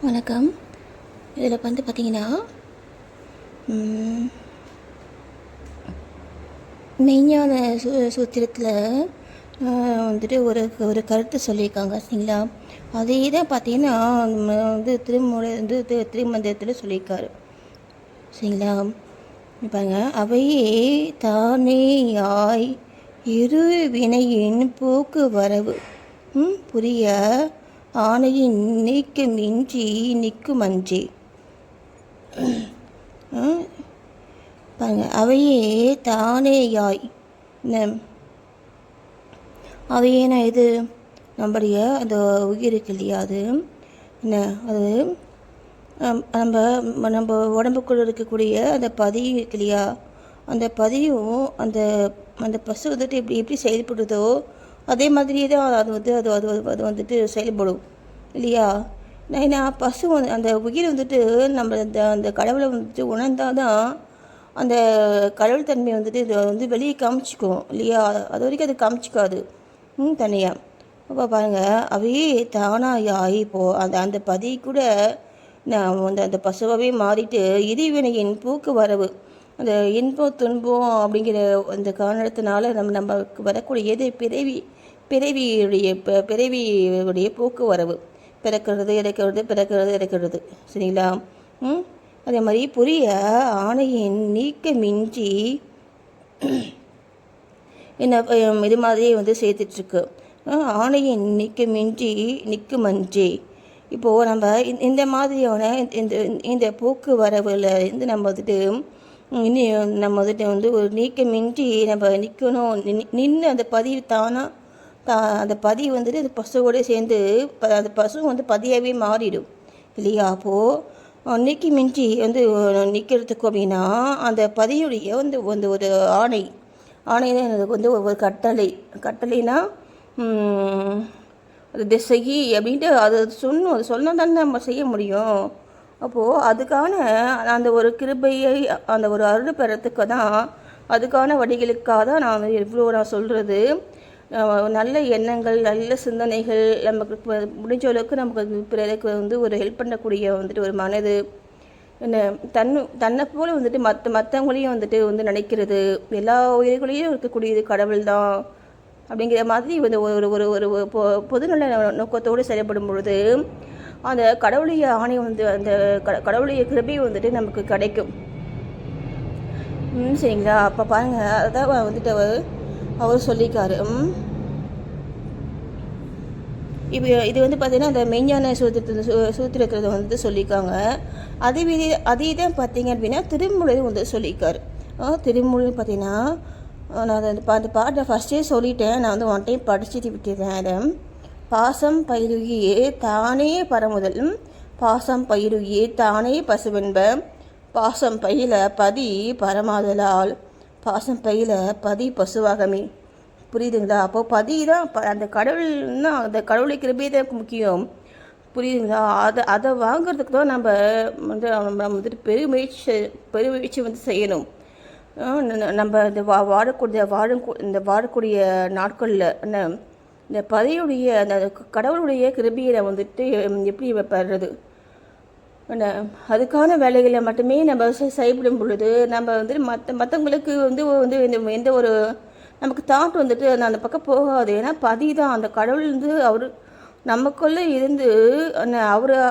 வணக்கம். இதில் வந்து பார்த்திங்கன்னா மெய்ஞான சூத்திரத்தில் வந்துட்டு ஒரு ஒரு கருத்து சொல்லியிருக்காங்க சரிங்களா. அதே தான் பார்த்திங்கன்னா திருமந்திரத்தில் சொல்லியிருக்காரு சரிங்களா. பாருங்க, அவையே தானேயாய் இரு வினையின் போக்குவரவு புரிய ஆணையின் நீக்கமின்றி நிற்குமன்றே. பாருங்க, அவையே தானேயாய் அவையேனா இது நம்முடைய அந்த உயிர் இருக்கு இல்லையா, அது என்ன, அது நம்ம உடம்புக்குள்ள இருக்கக்கூடிய அந்த பதியும் இருக்கு இல்லையா, அந்த பதியும் அந்த அந்த பசு வந்துட்டு எப்படி செயல்படுதோ அதே மாதிரியே தான் அது வந்துட்டு செயல்படும் இல்லையா. ஏன்னா பசு அந்த உயிர் வந்துட்டு நம்ம அந்த கடவுளை வந்துட்டு உணர்ந்தால் தான் அந்த கடவுள் தன்மையை வந்துட்டு இதை வெளியே காமிச்சிக்கும் இல்லையா. அது வரைக்கும் அது காமிச்சிக்காது தனியாக. அப்போ பாருங்கள், அவையே தானாகி அந்த பதி கூட நான் அந்த பசுவாகவே மாறிட்டு இறைவினையின் போக்குவரவு, அந்த இன்பம் துன்பம் அப்படிங்கிற அந்த காரணத்தினால நமக்கு வரக்கூடிய பிறவியுடைய போக்குவரவு, பிறக்கிறது இறக்கிறது சரிங்களா. அதே மாதிரி புரிய ஆணையின் நீக்கமின்றி என்ன இது மாதிரியே சேர்த்துட்ருக்கு. ஆணையின் நீக்கமின்றி நிற்குமன்றே. இப்போது நம்ம இந்த மாதிரியான இந்த போக்குவரவில் நம்ம ஒரு நீக்கமின்றி நம்ம நிற்கணும். நின்று அந்த பதிவு அந்த பதிவு அந்த பசுவோடு சேர்ந்து அந்த பசு பதியாகவே மாறிடும் இல்லையா. அப்போது நீக்கமின்றி நிற்கிறதுக்கு அப்படின்னா அந்த பதியுடைய ஒரு ஆணைனா எனக்கு ஒரு கட்டளைனா அது திசையி அப்படின்ட்டு அது சொன்னால் தானே நம்ம செய்ய முடியும். அப்போது அதுக்கான அந்த ஒரு கிருபையை அந்த ஒரு அருள் பெறத்துக்கு தான், அதுக்கான வழிகளுக்காக தான் நான் சொல்கிறது. நல்ல எண்ணங்கள், நல்ல சிந்தனைகள், நமக்கு முடிஞ்ச அளவுக்கு நமக்கு பிறருக்கு ஒரு ஹெல்ப் பண்ணக்கூடிய ஒரு மனது, என்ன தன்னை போல் மற்றவங்களையும் நினைக்கிறது, எல்லா உயிர்களையும் இருக்கக்கூடியது கடவுள் தான் அப்படிங்கிற மாதிரி ஒரு ஒரு ஒரு பொதுநல நோக்கத்தோடு செயல்படும் பொழுது அந்த கடவுளுடைய ஆணை அந்த கடவுளுடைய கிருபை நமக்கு கிடைக்கும் சரிங்களா. அப்போ பாருங்கள், அதான் அவர் சொல்லிக்காரு. இப்போ இது பார்த்தீங்கன்னா அந்த மெய்ஞான சூத்திரத்தில் சொல்லியிருக்காங்க. அதே தான் பார்த்தீங்க அப்படின்னா திருமூலர் சொல்லியிருக்காரு. திருமூலர் பார்த்தீங்கன்னா நான் அந்த பாட்டை ஃபஸ்ட்டே சொல்லிட்டேன், நான் ஒன் டைம் படிச்சுட்டு விட்டுறேன். அதை பாசம் பயிருகியே தானே பரமுதல், பாசம் பயிருகியே தானே பசுவென்ப, பாசம் பயில பதி பரமாதலால், பாசம் பயில பதி பசுவாகமே. புரியுதுங்களா. அப்போது பதி தான் அந்த கடவுள்னா அந்த கடவுளை கிருபை தான் முக்கியம். புரியுதுங்களா. அதை வாங்கிறதுக்கு தான் நம்ம பெருமுயற்சி செய்யணும். நம்ம இந்த வாழக்கூடிய நாட்களில் இந்த பதியுடைய அந்த கடவுளுடைய கிருபையை எப்படி பெறுறது, அதுக்கான வேலைகளை மட்டுமே நம்ம செயல்படும் பொழுது நம்ம மற்றவங்களுக்கு எந்த ஒரு நமக்கு தாட் அந்த பக்கம் போகாது. ஏன்னா பதி தான் அந்த கடவுள் அவர் நமக்குள்ளே இருந்து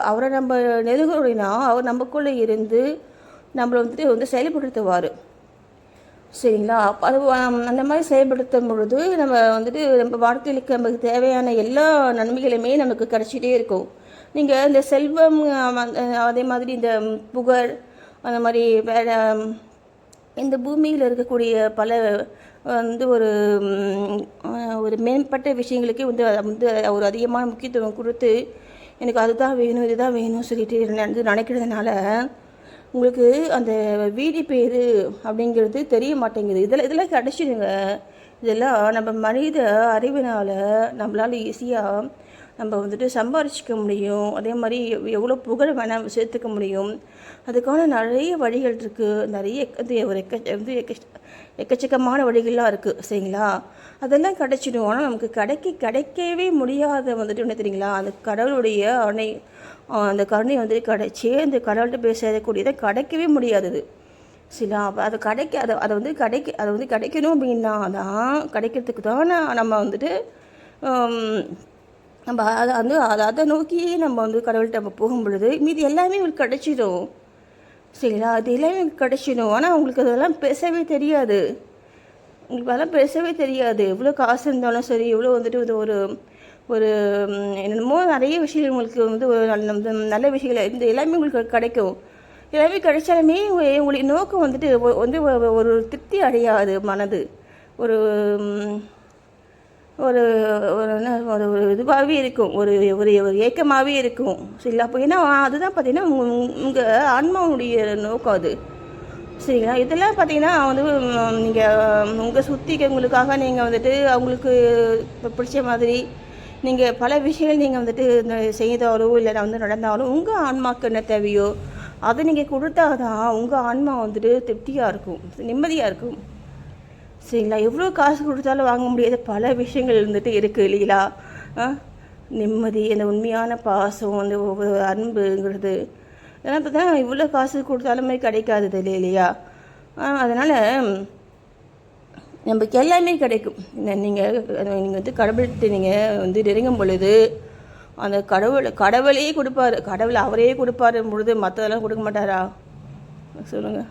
அவரை நம்ம நெருங்குறோம்னா அவர் நமக்குள்ளே இருந்து நம்மளை செயல்படுத்துவார் சரிங்களா. அது அந்த மாதிரி செயல்படுத்தும் பொழுது நம்ம நம்ம வாழ்க்கையிலுக்கு நமக்கு தேவையான எல்லா நன்மைகளுமே நமக்கு கிடச்சிட்டே இருக்கும். நீங்கள் இந்த செல்வம், அதே மாதிரி இந்த புகழ், அந்த மாதிரி வேறு இந்த பூமியில் இருக்கக்கூடிய பல ஒரு மேம்பட்ட விஷயங்களுக்கே ஒரு அதிகமான முக்கியத்துவம் கொடுத்து எனக்கு அதுதான் வேணும் இதுதான் வேணும்னு சொல்லிட்டு நினைக்கிறதுனால உங்களுக்கு அந்த வீதி பேர் அப்படிங்கிறது தெரிய மாட்டேங்குது. இதெல்லாம் கிடச்சிடுங்க. இதெல்லாம் நம்ம மனித அறிவினால் நம்மளால் ஈஸியாக நம்ம சம்பாரிச்சிக்க முடியும். அதே மாதிரி எவ்வளோ புகழ் வேணால் சேர்த்துக்க முடியும். அதுக்கான நிறைய வழிகள் இருக்குது. நிறைய ஒரு எக்கச்சக்கமான வழிகள்லாம் இருக்குது சரிங்களா. அதெல்லாம் கிடைச்சிடும். ஆனால் நமக்கு கிடைக்கவே முடியாத என்ன தெரியுங்களா, அந்த கடவுளுடைய அந்த கருணை வந்து சேர்ந்து கடவுள்கிட்ட போய் சேரக்கூடியதை கிடைக்கவே முடியாதது. சில அது கிடைக்க அதை வந்து கிடைக்கணும் அப்படின்னா தான் கிடைக்கிறதுக்கு தான் நம்ம வந்துட்டு நம்ம அதை நோக்கியே நம்ம வந்து கடவுள்கிட்ட நம்ம போகும் பொழுது மீதி எல்லாமே உங்களுக்கு கிடைச்சிடும். சரிங்களா? அது எல்லாமே கிடைச்சிடும். ஆனால் உங்களுக்கு அதெல்லாம் பேசவே தெரியாது. உங்களுக்கு அதெல்லாம் பேசவே தெரியாது. எவ்வளோ காசு இருந்தாலும் சரி, எவ்வளோ வந்துட்டு இது ஒரு ஒரு என்னென்னமோ நிறைய விஷயங்கள் உங்களுக்கு வந்து ஒரு நல்ல விஷயங்கள் இந்த எல்லாமே உங்களுக்கு கிடைக்கும். எல்லாமே கிடைச்சாலுமே உங்களுடைய நோக்கம் வந்துட்டு வந்து ஒரு திருப்தி அடையாது மனது. ஒரு ஒரு ஒரு என்ன ஒரு இதுவாகவே இருக்கும், ஒரு ஒரு ஒரு ஏக்கமாகவே இருக்கும். சரிங்களா? அப்போ ஏன்னா அதுதான் பார்த்தீங்கன்னா உங்கள் ஆன்மாவுடைய நோக்கம் அது. சரிங்களா? இதெல்லாம் பார்த்தீங்கன்னா வந்து நீங்கள் உங்கள் சுற்றிக்கிறவங்களுக்காக நீங்கள் வந்துட்டு அவங்களுக்கு பிடிச்ச மாதிரி நீங்கள் பல விஷயங்கள் நீங்கள் வந்துட்டு செய்தாலோ இல்லை வந்து நடந்தாலும் உங்கள் ஆன்மாவுக்கு என்ன தேவையோ அதை நீங்கள் கொடுத்தா தான் உங்கள் ஆன்மா வந்துட்டு திருப்தியாக இருக்கும், நிம்மதியாக இருக்கும். சரிங்களா? எவ்வளோ காசு கொடுத்தாலும் வாங்க முடியாத பல விஷயங்கள் வந்துட்டு இருக்குது இல்லைங்களா? நிம்மதி, அந்த உண்மையான பாசம், அந்த அன்புங்கிறது இதெல்லாம் பார்த்தா இவ்வளோ காசு கொடுத்தாலுமே கிடைக்காது இல்லையா? அதனால் நமக்கு எல்லாமே கிடைக்கும். நீங்கள் வந்து கடவுள்கிட்ட நீங்கள் வந்து நெருங்கும் பொழுது அந்த கடவுளையே கொடுப்பாரு. கடவுள் அவரே கொடுப்பாரு பொழுது மற்றதெல்லாம் கொடுக்க மாட்டாரா? சொல்லுங்கள்.